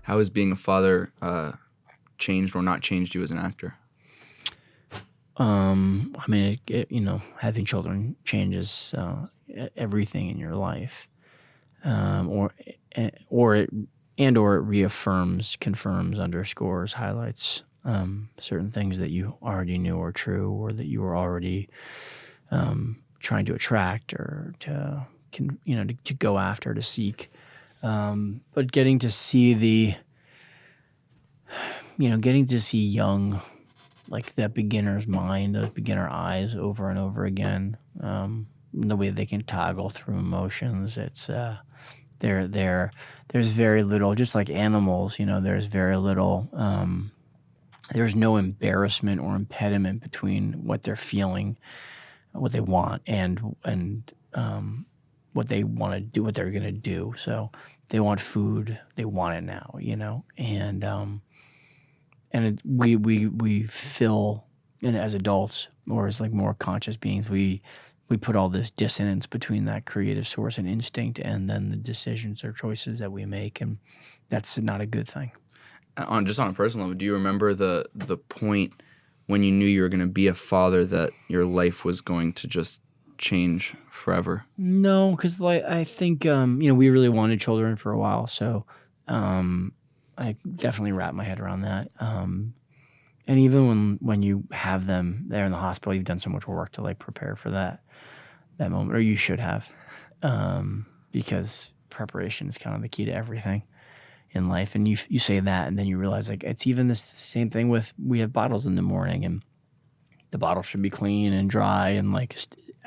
How has being a father changed or not changed you as an actor? I mean, having children changes everything in your life, or it reaffirms, confirms, underscores, highlights certain things that you already knew were true, or that you were already trying to attract or to go after, to seek. But getting to see young, like that beginner's mind, those beginner eyes over and over again. The way they can toggle through emotions. It's there's very little, just like animals, there's very little, there's no embarrassment or impediment between what they're feeling, what they want, and what they want to do, what they're going to do. So they want food, they want it now, we fill, and as adults or as like more conscious beings, we put all this dissonance between that creative source and instinct and then the decisions or choices that we make, and that's not a good thing. On a personal level, do you remember the point when you knew you were going to be a father, that your life was going to just change forever? No, because I think we really wanted children for a while, so I definitely wrapped my head around that. And even when you have them there in the hospital, you've done so much work to like prepare for that moment, or you should have, because preparation is kind of the key to everything in life. And you say that, and then you realize like it's even the same thing with, we have bottles in the morning, and the bottle should be clean and dry and like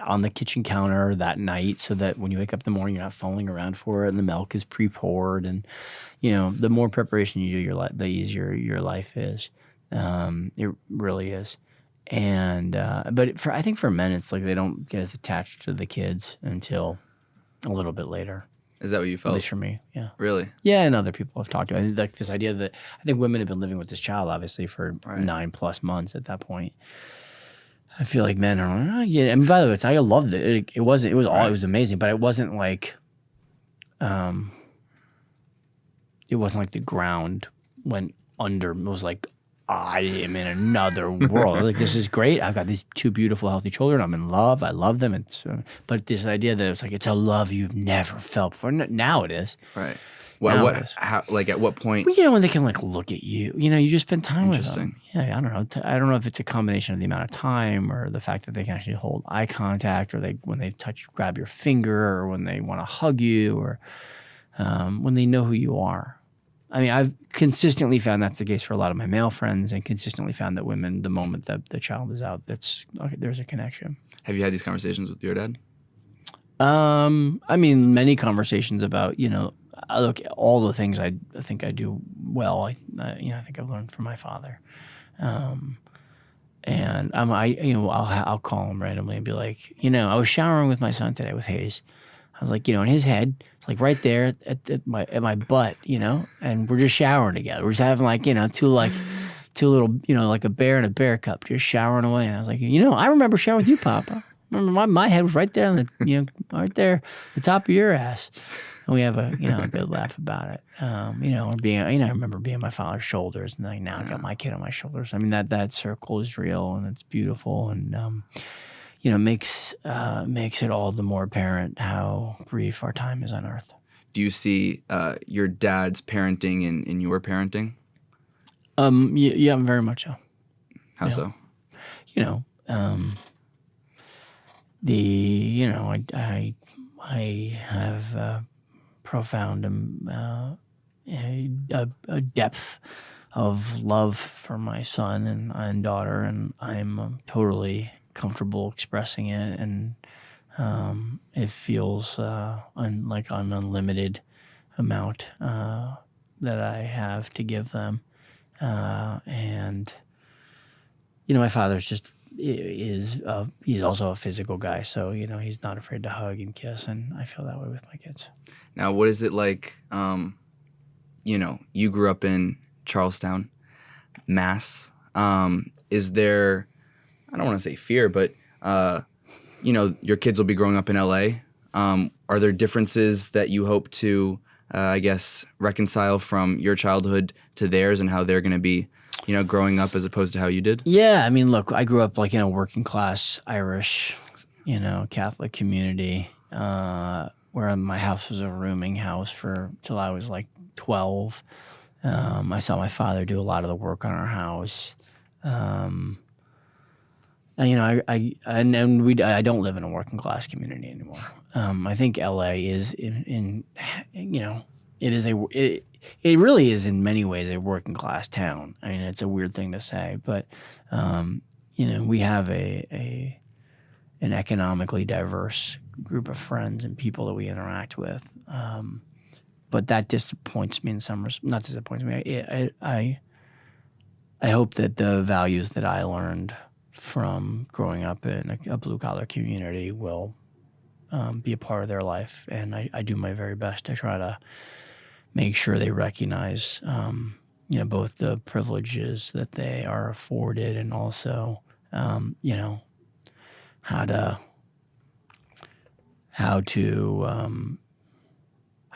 on the kitchen counter that night, so that when you wake up in the morning, you're not fumbling around for it, and the milk is pre-poured. And the more preparation you do, the easier your life is. It really is. And but I think for men, it's like they don't get as attached to the kids until a little bit later. Is that what you felt? At least for me, yeah. Really? Yeah, and other people have talked to. I think like this idea that I think women have been living with this child obviously for 9+ months at that point. I feel like men are, yeah. And by the way, I loved it. It was amazing, but it wasn't like, the ground went under. It was like, I am in another world. Like, this is great. I've got these 2 beautiful, healthy children. I'm in love. I love them. But this idea that it's like, it's a love you've never felt before. Now it is. Right. Well, at what point? Well, when they can like look at you, you just spend time with them. Yeah, I don't know. I don't know if it's a combination of the amount of time or the fact that they can actually hold eye contact, or when they grab your finger, or when they want to hug you, or when they know who you are. I mean, I've consistently found that's the case for a lot of my male friends, and consistently found that women, the moment that the child is out, there's a connection. Have you had these conversations with your dad? I mean, many conversations about, look, all the things I think I do well, I think I've learned from my father. And I'll call him randomly and be like, I was showering with my son today with Hayes. I was like, in his head, it's like right there at my butt, and we're just showering together. We're just having like, two little, like a bear and a bear cup, just showering away. And I was like, I remember showering with you, Papa. Remember my head was right there on the, right there, the top of your ass. And we have a good laugh about it. Or being, I remember being on my father's shoulders, and like now I got my kid on my shoulders. I mean, that circle is real, and it's beautiful, and makes it all the more apparent how brief our time is on Earth. Do you see your dad's parenting in your parenting? Yeah, very much so. How so? I have a profound a depth of love for my son and daughter, and I'm totally comfortable expressing it, and it feels like an unlimited amount that I have to give them, and my father's just he's also a physical guy, so he's not afraid to hug and kiss, and I feel that way with my kids. Now, what is it like? You grew up in Charlestown, Mass. Is there, I don't want to say fear, but your kids will be growing up in LA. Are there differences that you hope to I guess, reconcile from your childhood to theirs and how they're going to be, growing up as opposed to how you did? Yeah, I mean, look, I grew up like in a working class Irish, Catholic community, where my house was a rooming house till I was like 12. I saw my father do a lot of the work on our house. And I don't live in a working class community anymore. I think LA is it really is in many ways a working class town. I mean, it's a weird thing to say, but we have an economically diverse group of friends and people that we interact with. But that disappoints me in some respects. Not disappoints me. I hope that the values that I learned from growing up in a blue-collar community will be a part of their life. And I do my very best to try to make sure they recognize, both the privileges that they are afforded and also, how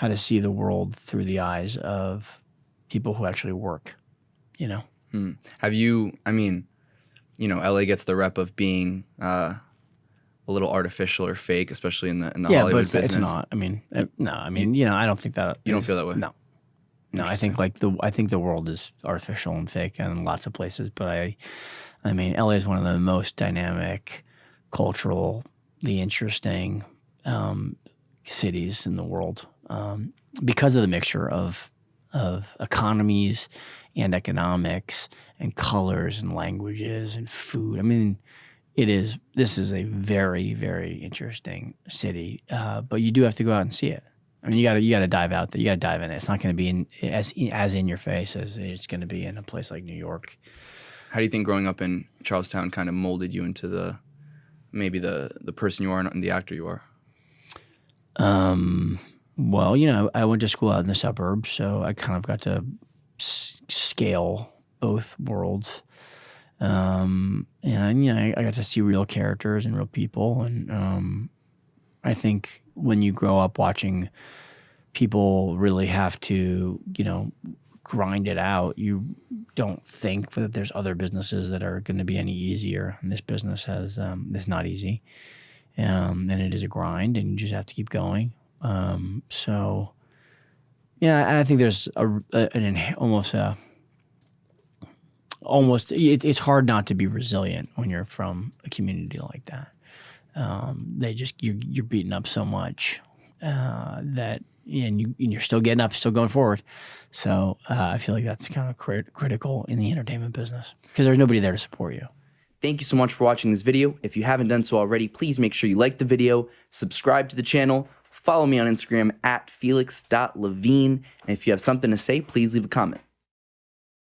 to see the world through the eyes of people who actually work, Have you, LA gets the rep of being a little artificial or fake, especially in the Hollywood but business. It's not. I mean, no. I mean, I don't think that. You don't feel that way? No. I think the world is artificial and fake in lots of places. But I mean, LA is one of the most dynamic, culturally interesting cities in the world because of the mixture of economies and economics and colors and languages and food. I mean, this is a very, very interesting city, but you do have to go out and see it. I mean, you got to dive out there. You got to dive in it. It's not going to be as in your face as it's going to be in a place like New York. How do you think growing up in Charlestown kind of molded you into the person you are and the actor you are? Well, I went to school out in the suburbs, so I kind of got to scale both worlds. And I got to see real characters and real people, and I think when you grow up watching people really have to, grind it out, you don't think that there's other businesses that are going to be any easier. And this business is not easy, and it is a grind, and you just have to keep going. So, yeah, I think there's it's hard not to be resilient when you're from a community like that. You're beaten up so much that you're still getting up, still going forward. So I feel like that's kind of critical in the entertainment business because there's nobody there to support you. Thank you so much for watching this video. If you haven't done so already, please make sure you like the video, subscribe to the channel, follow me on Instagram @Felix.Levine, and if you have something to say, please leave a comment.